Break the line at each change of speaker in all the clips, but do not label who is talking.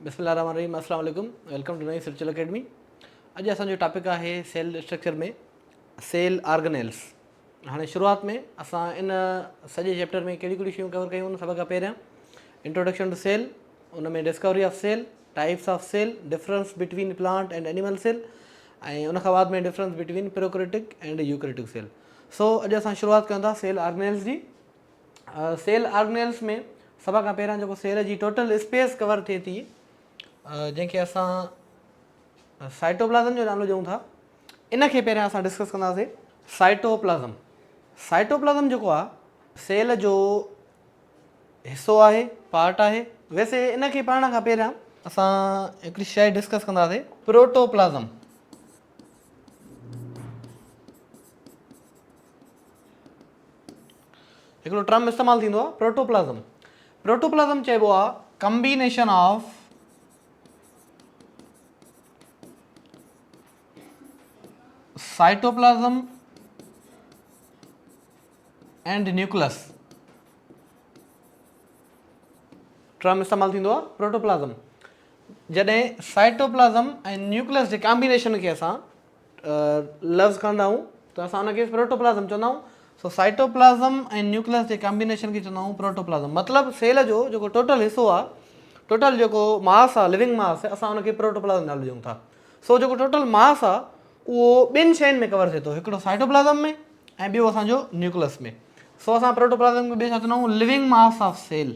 बिस्मिल्लाहिर्रहमानिर्रहीम, अस्सलाम वालेकुम। वेलकम टू नई सर्चल अकेडमी। अॼु असांजो टॉपिक आहे सेल स्ट्रक्चर में सेल ऑर्गेनेल्स। हाँ शुरुआत में असां इन सॼे चैप्टर में कहिड़ी कहिड़ी शयूं कवर कयूं। सभ खां पहिरियां इंट्रोडक्शन टू सेल, उन में discovery of cell, types of cell, difference between plant and animal cell, ऐं उन खां बाद में difference between prokaryotic and eukaryotic cell. So अॼु असां शुरुआत कयूं था सेल ऑर्गेनेल्स जी। सेल ऑर्गेनेल्स में सभ खां पहिरियां जेको सेल जी टोटल स्पेस कवर थिए थी, जंहिंखे असां साइटोप्लाज़म जो नालो ॾियूं था, इन खे पहिरियां असां डिस्कस कंदासीं। साइटोप्लाज़म साइटोप्लाज़म जेको आहे सेल जो हिसो आहे, पार्ट आहे। वैसे इन खे पढ़ण खां पहिरियां असां हिकिड़ी शइ डिस्कस कंदासीं, प्रोटोप्लाज़म। हिकिड़ो टर्म इस्तेमालु थींदो आहे प्रोटोप्लाज़म। प्रोटोप्लाज़म चइबो आहे combination of cytoplasm and nucleus. Term इस्तेमालु थींदो आहे प्रोटोप्लाज़म जॾहिं साइटोप्लाज़म ऐं न्यूक्लियस जे कॉम्बिनेशन खे असां लफ़्ज़ कंदा आहियूं त असां उनखे प्रोटोप्लाज़म चवंदा आहियूं। सो साइटोप्लाज़म ऐं न्यूक्लियस जे कॉम्बिनेशन खे चवंदा आहियूं प्रोटोप्लाज़म। मतिलबु सेल जो जेको टोटल हिसो आहे, टोटल जेको मास आहे, लिविंग मास, असां उनखे प्रोटोप्लाज़म नालो ॾियूं था। सो जेको टोटल मास आहे उहो ॿिनि शयुनि में कवर थिए थो, हिकिड़ो साइटोप्लाज़म में ऐं ॿियो असांजो न्यूक्लियस में। सो असां प्रोटोप्लाज़म खे ॿियो छा चवंदा आहियूं, living mass of cell.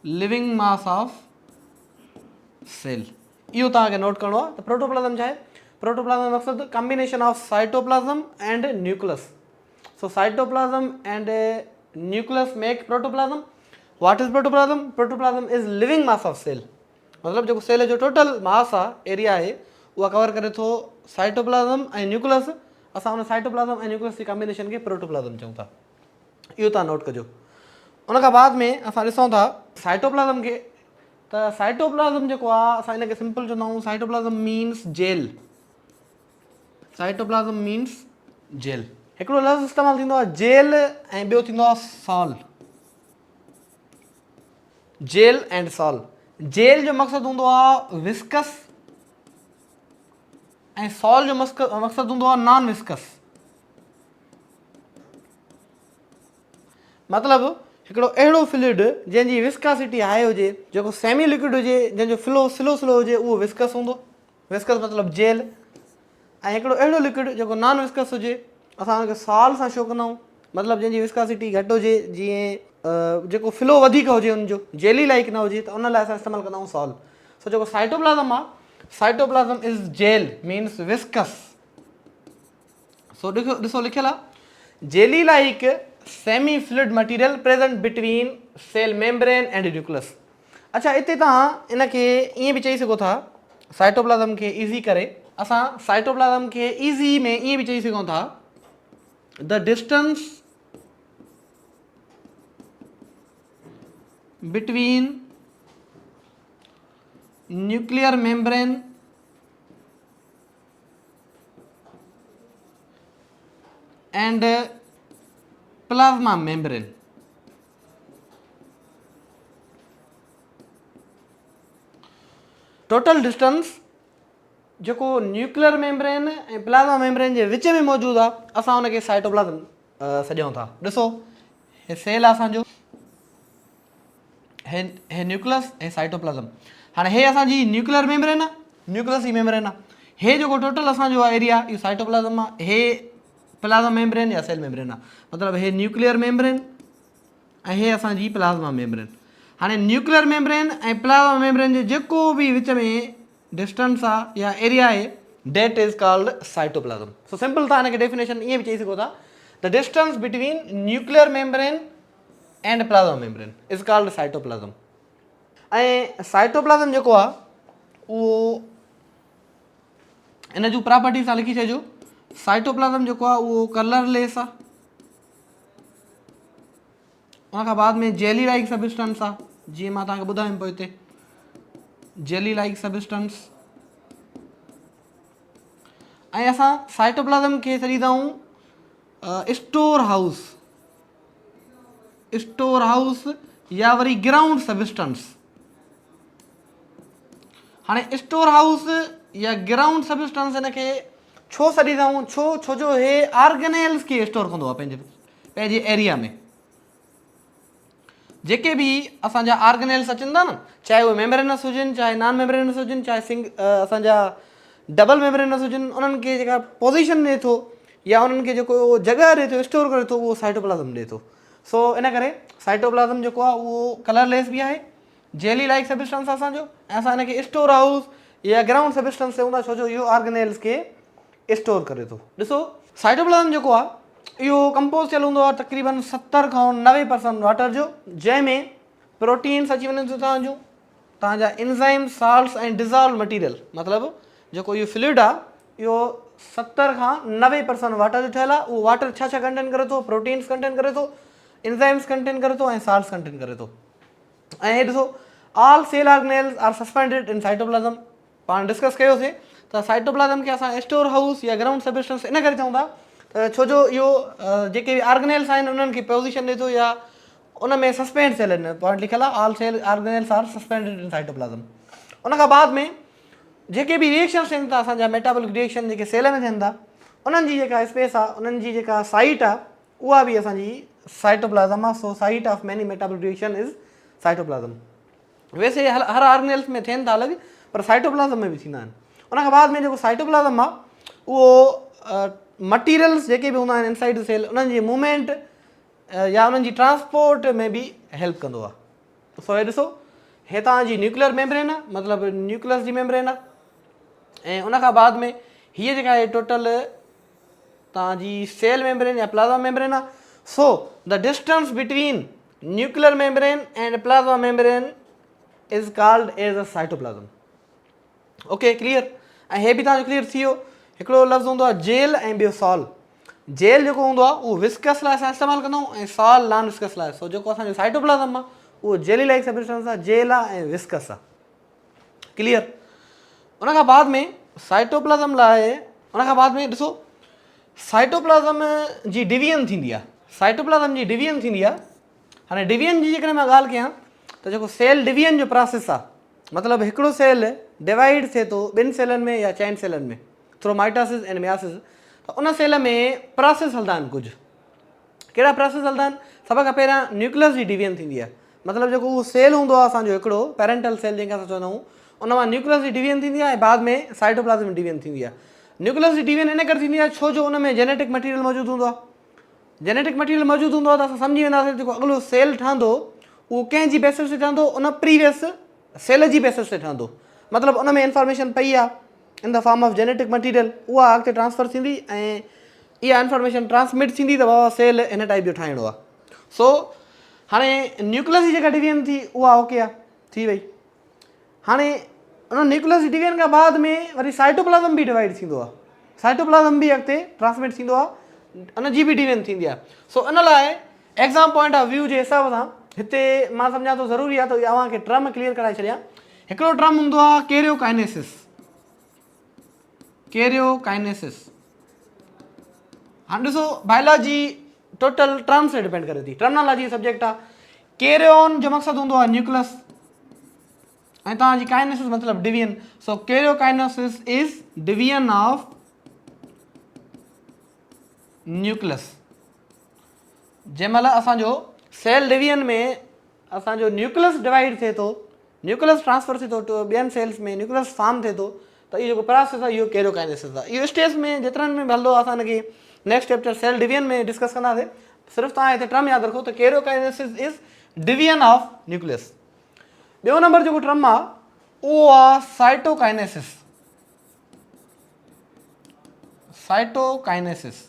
Living mass of cell इहो तव्हांखे नोट करिणो आहे। त प्रोटोप्लाज़म छा आहे? प्रोटोप्लाज़म जो मक़सदु combination of cytoplasm and nucleus. So cytoplasm and nucleus make protoplasm. What is protoplasm? Protoplasm is living mass of cell. मतिलबु जेको सेल जो टोटल मास आहे, एरिया आहे, उहा कवर करे थो साइटोप्लाज़म ऐं न्यूक्लियस। असां उन साइटोप्लाज़म ऐं न्यूक्लियस जी कॉम्बिनेशन खे प्रोटोप्लाज़म चऊं था। इहो तव्हां नोट कजो। उन खां बाद में असां ॾिसूं था साइटोप्लाज़म खे। त साइटोप्लाज़म जेको आहे असां हिनखे सिंपल चवंदा आहियूं, cytoplasm means gel. Cytoplasm means gel. हिकिड़ो लफ़्ज़ इस्तेमालु थींदो आहे जेल ऐं ॿियो थींदो आहे sol. Gel and sol. Gel जो मक़सदु हूंदो आहे विस्कस ऐं सॉल जो मक़सदु हूंदो आहे नॉन विस्कस। मतिलबु हिकिड़ो अहिड़ो फ्लूइड जंहिंजी विस्कासिटी हाई हुजे, जेको सेमी लिक्विड हुजे, जंहिंजो फ्लो स्लो हुजे, उहो विस्कस हूंदो। विस्कस मतिलबु जेल। ऐं हिकिड़ो अहिड़ो लिक्विड जेको नॉन विस्कस हुजे, असां हुनखे सॉल सां छो कंदा आहियूं? मतिलबु जंहिंजी विस्कासिटी घटि हुजे, जीअं जेको फ्लो वधीक हुजे हुनजो, जेली लाइक न हुजे, त उन लाइ असां इस्तेमालु कंदा आहियूं सॉल। सो जेको साइटोप्लाज़म आहे, cytoplasm is gel means viscous. सो ॾिसो लिखियलु आहे jelly like semi fluid material present between cell membrane and nucleus. अच्छा, हिते तव्हां इनखे ईअं बि चई सघो था, साइटोप्लाज़म खे ईज़ी करे असां साइटोप्लाज़म खे ईज़ी में ईअं बि चई सघूं था, the distance between nuclear membrane and plasma membrane. Total distance जेको न्यूक्लियर मेम्ब्रेन ऐं प्लाज्मा मेम्ब्रेन जे विच में मौजूदु आहे, असां हुनखे साइटोप्लाज़म सॾियूं था। ॾिसो, हे सेल आहे असांजो, हे न्यूक्लियस ऐं साइटोप्लाज़म। हाणे हे असांजी न्यूक्लियर मेम्ब्रेन आहे, न्यूक्लियस जी मेम्ब्रेन आहे। हे जेको टोटल असांजो आहे एरिया, इहो साइटोप्लाज़म आहे। हे प्लाज्मा मेम्ब्रेन या सेल मेम्ब्रेन आहे। मतिलबु हे न्यूक्लियर मेम्ब्रेन ऐं हे असांजी प्लाज्मा मेम्ब्रेन। हाणे न्यूक्लियर मेम्ब्रेन ऐं प्लाज्मा मेम्ब्रेन जे जेको बि विच में डिस्टेंस आहे या एरिया आहे, that is called cytoplasm. So simple तव्हां हिनखे डेफिनेशन ईअं बि चई सघो था, the distance between nuclear membrane and plasma membrane is called cytoplasm. ऐं साइटोप्लाज़म जेको आहे उहो इन जूं प्रॉपर्टीज़ सां लिखी छॾिजो। साइटोप्लाज़म जेको आहे उहो कलरलेस आहे। उन खां बाद में जेली लाइक सबस्टेंस आहे, जीअं मां तव्हांखे ॿुधायुमि पियो हिते, जेली लाइक सबस्टेंस। ऐं असां साइटोप्लाज़म खे छॾींदा आहियूं स्टोर हाउस या वरी ग्राउंड सबस्टेंस। हाणे स्टोर हाउस या ग्राउंड सबस्टेंस हिन खे छो सॾींदा आहियूं, छो जो हे ऑर्गेनेल्स खे स्टोर कंदो आहे पंहिंजे एरिया में। जेके बि असांजा ऑर्गेनेल्स अचनि था न, चाहे उहे मेम्ब्रेनस हुजनि, चाहे नॉन मेम्ब्रेनस हुजनि, चाहे असांजा डबल मेम्ब्रेनस हुजनि, उन्हनि खे जेका पोज़ीशन ॾिए थो या उन्हनि खे जेको जॻह ॾिए थो, स्टोर करे थो, उहो साइटोप्लाज़म ॾिए थो। सो इन करे साइटोप्लाज़म जेको आहे उहो कलरलेस बि आहे, जेली लाइक सबस्टेंस आहे असांजो, ऐं असां हिन खे स्टोर हाउस या ग्राउंड सबस्टेंस चऊं था, छो जो इहो ऑर्गेनेल्स खे स्टोर करे थो। ॾिसो साइटोप्लाज़म जेको आहे इहो कंपोज़ थियल हूंदो आहे तक़रीबन 70 खां 90% वाटर जो, जंहिंमें प्रोटीन्स अची वञनि थियूं तव्हांजा एंजाइम, साल्ट्स ऐं डिज़ॉल्व मटीरियल, मतिलबु जेको इहो फ्लूइड आहे इहो 70 खां 90% वाटर जो ठहियल आहे। उहो वाटर छा कंटेन करे थो, प्रोटीन्स कंटेन करे थो, एंजाइम्स कंटेन करे थो ऐं साल्ट्स कंटेन करे थो। ऐं हे ॾिसो all cell organelles are suspended in cytoplasm. पाण डिस्कस कयोसीं त साइटोप्लाज़म खे असां स्टोर हाउस या ग्राउंड सबस्टेंस इन करे चऊं था त छो जो इहो जेके बि ऑर्गेनेल्स आहिनि उन्हनि खे पोज़ीशन ॾिए थो या उन में सस्पेंड थियल आहिनि। पॉइंट लिखियलु आहे all cell organelles are suspended in cytoplasm. उन खां बाद में जेके बि रिएक्शन्स थियनि था, असांजा मेटाबॉलिक रिएक्शन जेके सेल में थियनि था, उन्हनि जी जेका स्पेस आहे, उन्हनि जी जेका साइट आहे, उहा बि असांजी साइटोप्लाज़म आहे। So site of many metabolic reaction is cytoplasm. वैसे हर ऑर्गेनेल्स में थियनि था अलॻि, पर साइटोप्लाज़म में बि थींदा आहिनि। उन खां बाद में जेको साइटोप्लाज़म आहे उहो मटीरियल्स जेके बि हूंदा आहिनि इनसाइड द सेल, उन्हनि जी मूवमेंट या उन्हनि जी ट्रांसपोर्ट में बि हेल्प कंदो आहे। सो हे ॾिसो हे तव्हांजी न्यूक्लियर मेम्ब्रेन आहे, मतिलबु न्यूक्लियस जी मेम्ब्रेन आहे। ऐं उन खां बाद में हीअ जेका आहे टोटल तव्हांजी सेल मेम्ब्रेन या प्लाज़्मा मेम्ब्रेन आहे। So the distance between nuclear membrane and plasma membrane is called as a cytoplasm. Okay clear. ऐं हे बि तव्हांजो क्लियर थी वियो। हिकिड़ो लफ़्ज़ हूंदो आहे जेल ऐं ॿियो सॉल। जेल जेको हूंदो आहे उहो विस्कस लाइ असां इस्तेमालु कंदा आहियूं ऐं सॉल नॉन विस्कस लाइ। सो जेको असांजो साइटोप्लाज़म आहे उहो जेली लाइक सबस्टेंस आहे, जेल आहे ऐं विस्कस आहे। क्लियर। उन खां बाद में साइटोप्लाज़म लाइ उन खां बाद में ॾिसो साइटोप्लाज़म जी डिवीजन थींदी आहे। साइटोप्लाज़म जी डिवीजन थींदी आहे। हाणे डिवीजन जी जेकॾहिं मां ॻाल्हि कयां त जेको सेल डिवीजन जो प्रोसेस आहे, मतिलबु हिकिड़ो सेल डिवाइड थिए थो ॿिनि सेलनि में या चइनि सेलनि में थ्रू माइटोसिस एंड मियोसिस, त उन सेल में प्रोसेस हलंदा आहिनि कुझु। कहिड़ा प्रोसेस हलंदा आहिनि? सभ खां पहिरियां न्यूक्लियस जी डिवीजन थींदी आहे। मतिलबु जेको उहो सेल हूंदो आहे असांजो हिकिड़ो पेरेंटल सेल जंहिंखे असां चवंदा आहियूं, उन मां न्यूक्लियस जी डिवीजन थींदी आहे ऐं बाद में साइटोप्लाज़म जी डिवीजन थींदी आहे। न्यूक्लियस जी डिवीजन इन करे थींदी आहे छो जो उन में जेनेटिक मटीरियल मौजूदु हूंदो आहे। जेनेटिक मटीरियल मौजूदु हूंदो आहे त असां सम्झी वेंदासीं जेको अॻिलो सेल ठहंदो उहो कंहिंजी बेसिस ते ठहंदो, उन प्रीवियस सेल जी बेसिस ते ठहंदो। मतिलबु उन में इंफॉर्मेशन पई आहे in the form of genetic material, उहा अॻिते ट्रांसफर थींदी ऐं इहा इंफॉर्मेशन ट्रांसमिट थींदी त बाबा सेल इन टाइप जो ठाहिणो आहे। सो हाणे न्यूक्लियस जी जेका डिवीजन थी उहा ओके आहे, थी वई। हाणे उन न्यूक्लियस जी डिवीजन खां बाद में वरी साइटोप्लाज़म बि डिवाइड थींदो आहे। साइटोप्लाज़म बि अॻिते ट्रांसमिट थींदो आहे, उन जी बि डिवीजन थींदी आहे। सो इन लाइ एग्ज़ाम पॉइंट ऑफ व्यू जे हिसाब सां हिते मां सम्झां थो ज़रूरी आहे त अव्हांखे टर्म क्लियर कराए छॾियां। हिकिड़ो टर्म हूंदो आहे कैरियोकाइनेसिस। कैरियोकाइनेसिस हाणे ॾिसो बायोलॉजी टोटल टर्म्स ते डिपेंड करे थी। टर्मिनोलॉजी सब्जेक्ट आहे। कैरियोन जो मक़सदु हूंदो आहे न्यूक्लियस ऐं तव्हांजी काइनेसिस मतिलबु division. So karyokinesis is division of nucleus. जंहिं महिल असांजो सेल डिवीजन में असांजो न्यूक्लियस डिवाइड थिए थो, न्यूक्लियस ट्रांसफर थिए थो ॿियनि सेल्स में, न्यूक्लियस फॉर्म थिए थो, त इहो जेको प्रोसेस आहे इहो कैरियोकाइनेसिस आहे। इहो स्टेज में जेतिरनि में बि हलंदो आहे, असां हिनखे नेक्स्ट चैप्टर सेल डिवीजन में डिस्कस कंदासीं। सिर्फ़ु तव्हां हिते टर्म यादि रखो त karyokinesis is division of nucleus. ॿियो नंबर जेको टर्म आहे उहो आहे साइटोकाइनेसिस। साइटोकाइनेसिस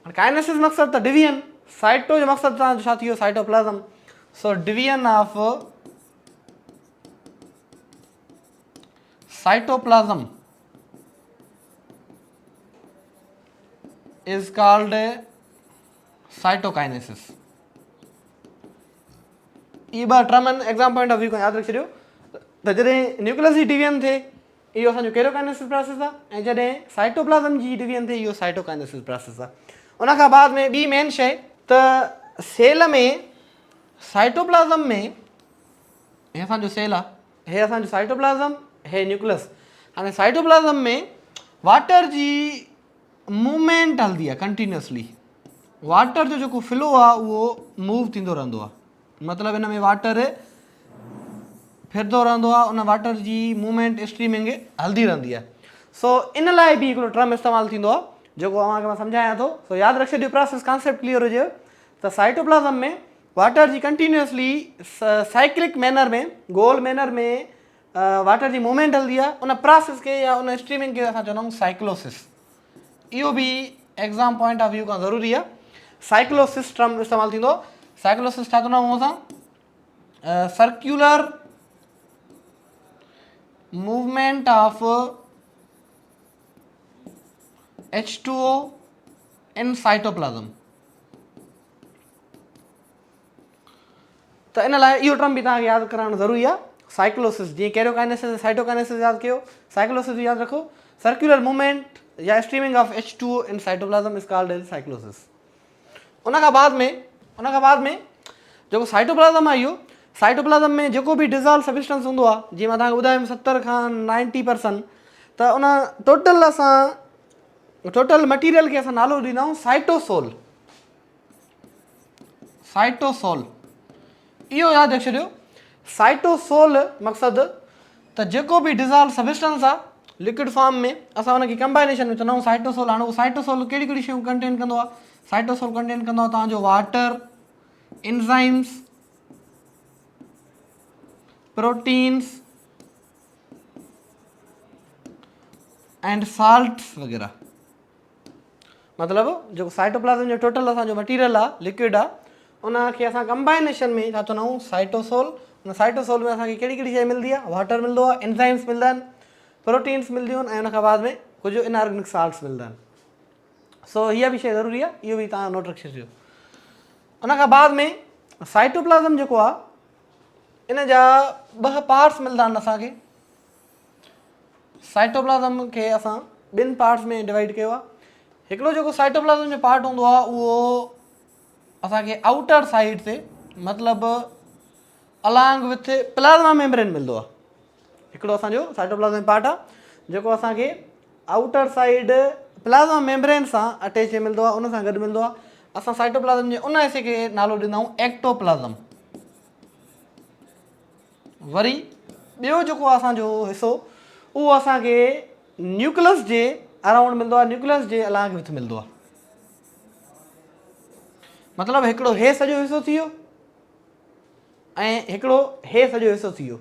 काइनेसिस मक़सदु त डिवीजन, साइटो जो मक़सदु तव्हांजो छा थी वियो? Cytoplasm. So division of cytoplasm is called cytokinesis. ये ॿ टर्म आहिनि, एग्ज़ाम पॉइंट ऑफ व्यू खां यादि रखी छॾियो त जॾहिं न्यूक्लियस जी डिवीजन थिए इहो असांजो कैरियोकाइनेसिस प्रोसेस आहे, ऐं जॾहिं साइटोप्लाज़म जी डिवीजन थिए इहो साइटोकाइनेसिस प्रोसेस आहे। उन खां बाद में ॿी मेन शइ त सेल में साइटोप्लाज़म में हे असांजो सेल आहे, हे असांजो साइटोप्लाज़म, हे न्यूक्लियस। हाणे साइटोप्लाज़म में वाटर जी मूवमेंट हलंदी आहे कंटिन्यूअसली। वाटर जो जेको फ्लो आहे उहो मूव थींदो रहंदो आहे, मतिलबु हिन में वाटर फिरंदो रहंदो आहे, उन वाटर जी मूवमेंट स्ट्रीमिंग हलंदी रहंदी आहे। सो इन लाइ बि हिकिड़ो टर्म इस्तेमालु थींदो आहे जेको तव्हांखे मां सम्झायां थो। सो यादि रखी छॾियो, प्रोसेस कॉन्सेप्ट क्लियर हुजे त साइटोप्लाज़म में वाटर जी कंटिन्यूअसली साइक्लिक मैनर में, गोल मैनर में वाटर जी मूवमेंट हलंदी आहे। उन प्रोसेस खे या उन स्ट्रीमिंग खे असां चवंदा आहियूं साइक्लोसिस। इहो बि एग्ज़ाम पॉइंट ऑफ व्यू खां ज़रूरी आहे। साइक्लोसिस टर्म इस्तेमालु थींदो। साइक्लोसिस छा चवंदा आहियूं असां? सर्क्यूलर मूवमेंट ऑफ H2O इन साइटोप्लाज़म। त इन लाइ इहो टर्म बि तव्हांखे यादि करणु ज़रूरी आहे। साइक्लोसिस, जीअं कैरियोकाइनेसिस साइटोकाइनेसिस यादि कयो, साइक्लोसिस बि यादि रखो। सर्क्यूलर मूवमेंट या स्ट्रीमिंग ऑफ H2O इन साइटोप्लाज़म इज कॉल्ड एज साइक्लोसिस। उन खां बाद में जेको साइटोप्लाज़म आहे, इहो साइटोप्लाज़म में जेको बि डिज़ॉल्व सब्सटेंस हूंदो आहे, जीअं मां तव्हांखे ॿुधायुमि 70 खां 90%, त उन टोटल मटीरियल खे असां नालो ॾींदा आहियूं साइटोसोल। साइटोसोल इहो यादि रखी छॾियो। साइटोसोल मक़सदु त जेको बि डिज़ॉल्व सब्सटेंस आहे लिक्विड फॉर्म में, असां हुनखे कंबाइनेशन में चवंदा आहियूं साइटोसोल। हाणे उहो साइटोसोल कहिड़ी कहिड़ी शयूं कंटेन कंदो आहे? साइटोसोल कंटेन कंदो आहे तव्हांजो water, enzymes, proteins and salts वग़ैरह। मतिलबु जेको साइटोप्लाज़म जो टोटल असांजो मटीरियल आहे, लिक्विड आहे, उनखे असां कंबाइनेशन में छा चवंदा आहियूं? साइटोसोल। उन साइटोसोल में असांखे कहिड़ी कहिड़ी शइ मिलंदी आहे? वाटर मिलंदो आहे, एंजाइम्स मिलंदा आहिनि, प्रोटीन्स मिलंदियूं आहिनि, ऐं उन खां बाद में कुझु इनऑर्गेनिक साल्ट्स मिलंदा आहिनि। सो हीअ बि शइ ज़रूरी आहे, इहो बि तव्हां नोट रखी छॾियो। उन खां बाद में साइटोप्लाज़म जेको आहे, इन जा 2 पार्ट्स मिलंदा आहिनि असांखे। साइटोप्लाज़म खे असां 2 पार्ट्स में डिवाइड कयो आहे। हिकिड़ो जेको साइटोप्लाज़म जो पार्ट हूंदो आहे उहो असांखे आउटर साइड ते, मतिलबु अलॉन्ग विथ प्लाज़्मा मेम्ब्रेन मिलंदो आहे। हिकिड़ो असांजो साइटोप्लाज़म पार्ट आहे जेको असांखे आउटर साइड प्लाज़्मा मेम्ब्रेन सां अटैच मिलंदो आहे, उन सां गॾु मिलंदो आहे। असां साइटोप्लाज़म जे उन हिसे खे नालो ॾींदा आहियूं एक्टोप्लाज़म। वरी ॿियो जेको आहे असांजो हिसो, उहो असांखे न्यूक्लियस जे अराउंड मिलंदो आहे, न्यूक्लियस जे अलॉन्ग विथ मिलंदो आहे। मतिलबु हिकिड़ो हे सॼो हिसो थी वियो ऐं हिकिड़ो हे सॼो हिसो थी वियो।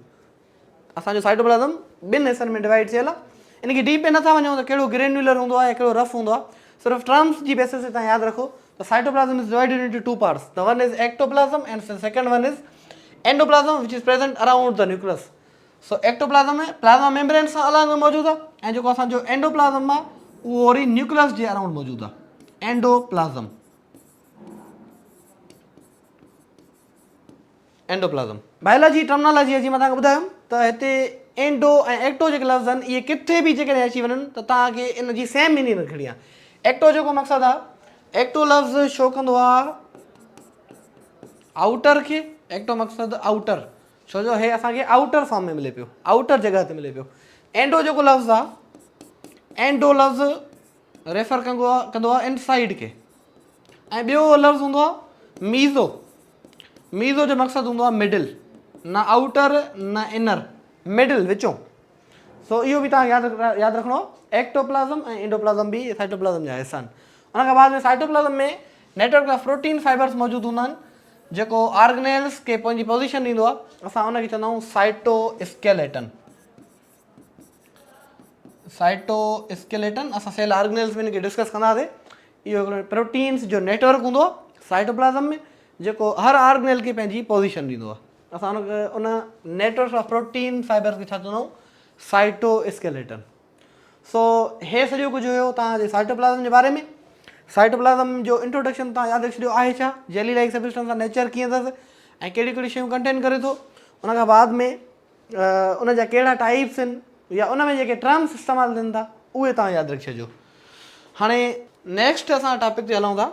असांजो साइटोप्लाज़म 2 हिसनि में डिवाइड थियल आहे। इनखे डीप में नथा वञूं त कहिड़ो ग्रेन्युलर हूंदो आहे, कहिड़ो रफ हूंदो आहे। सिर्फ़ु टर्म्स जी बेसिस ते तव्हां यादि रखो त cytoplasm is divided into 2 parts. The one is ectoplasm and second one is endoplasm which is present around the nucleus. So ectoplasm में प्लाज़्मा मेम्ब्रेन सां अलॻि में मौजूदु आहे, ऐं जेको असांजो एंडोप्लाज़म आहे उहो वरी न्यूक्लियस जे अराउंड मौजूदु आहे। एंडोप्लाज़म एंडोप्लाज़म बायोलॉजी टर्मिनोलॉजी जी मां तव्हांखे ॿुधायुमि त हिते एंडो ऐं एक्टो जेके लफ़्ज़ आहिनि, इहे किथे बि जेकॾहिं अची वञनि त तव्हांखे इन जी सेम मीनिंग रखणी आहे। एक्टो जेको मक़सदु आहे, एक्टो लफ़्ज़ शो कंदो आहे आउटर खे। एक्टो मक़सदु आउटर, छो जो हे असांखे आउटर फॉर्म में मिले पियो, आउटर जॻह ते मिले पियो। एंडो जेको लफ़्ज़ आहे, एंडो लफ़्ज़ रेफर कंदो आहे इनसाइड खे। ऐं ॿियो लफ़्ज़ हूंदो आहे मीज़ो। मीज़ो जो मक़सदु हूंदो आहे मिडिल, न आउटर न इनर, मिडिल, विचों। सो इहो बि तव्हांखे यादि रखिणो आहे। एक्टोप्लाज़म ऐं एंडोप्लाज़म बि साइटोप्लाज़म जा हिस्सा आहिनि। उन खां बाद में साइटोप्लाज़म में नेटवर्क ऑफ प्रोटीन फाइबर्स मौजूदु हूंदा आहिनि जेको ऑर्गेनेल्स खे पंहिंजी पोज़ीशन ॾींदो आहे। असां उनखे चवंदा आहियूं साइटोस्केलेटन। साइटोस्केलेटन असां सेल ऑर्गेनेल्स में इनखे डिस्कस कंदासीं। इहो हिकिड़ो प्रोटीन्स जो नेटवर्क हूंदो आहे साइटोप्लाज़म में, जेको हर ऑर्गेनेल खे पंहिंजी पोज़ीशन ॾींदो आहे। असां उन नेटवर्क ऑफ प्रोटीन फाइबर्स खे छा चवंदा आहियूं? साइटोस्केलेटन। सो हे सॼो कुझु हुयो तव्हांजे साइटोप्लाज़म जे बारे में। साइटोप्लाज़म जो इंट्रोडक्शन तव्हां यादि रखी छॾियो आहे छा, जेली लाइक सब्सटेंस जो नेचर कीअं अथसि ऐं कहिड़ी कहिड़ी शयूं कंटेन करे थो। उन खां बाद में उन जा कहिड़ा टाइप्स आहिनि या उन में जेके टर्म्स इस्तेमालु थियनि था उहे तव्हां यादि रखी छॾियो। हाणे नेक्स्ट असां टॉपिक ते हलूं था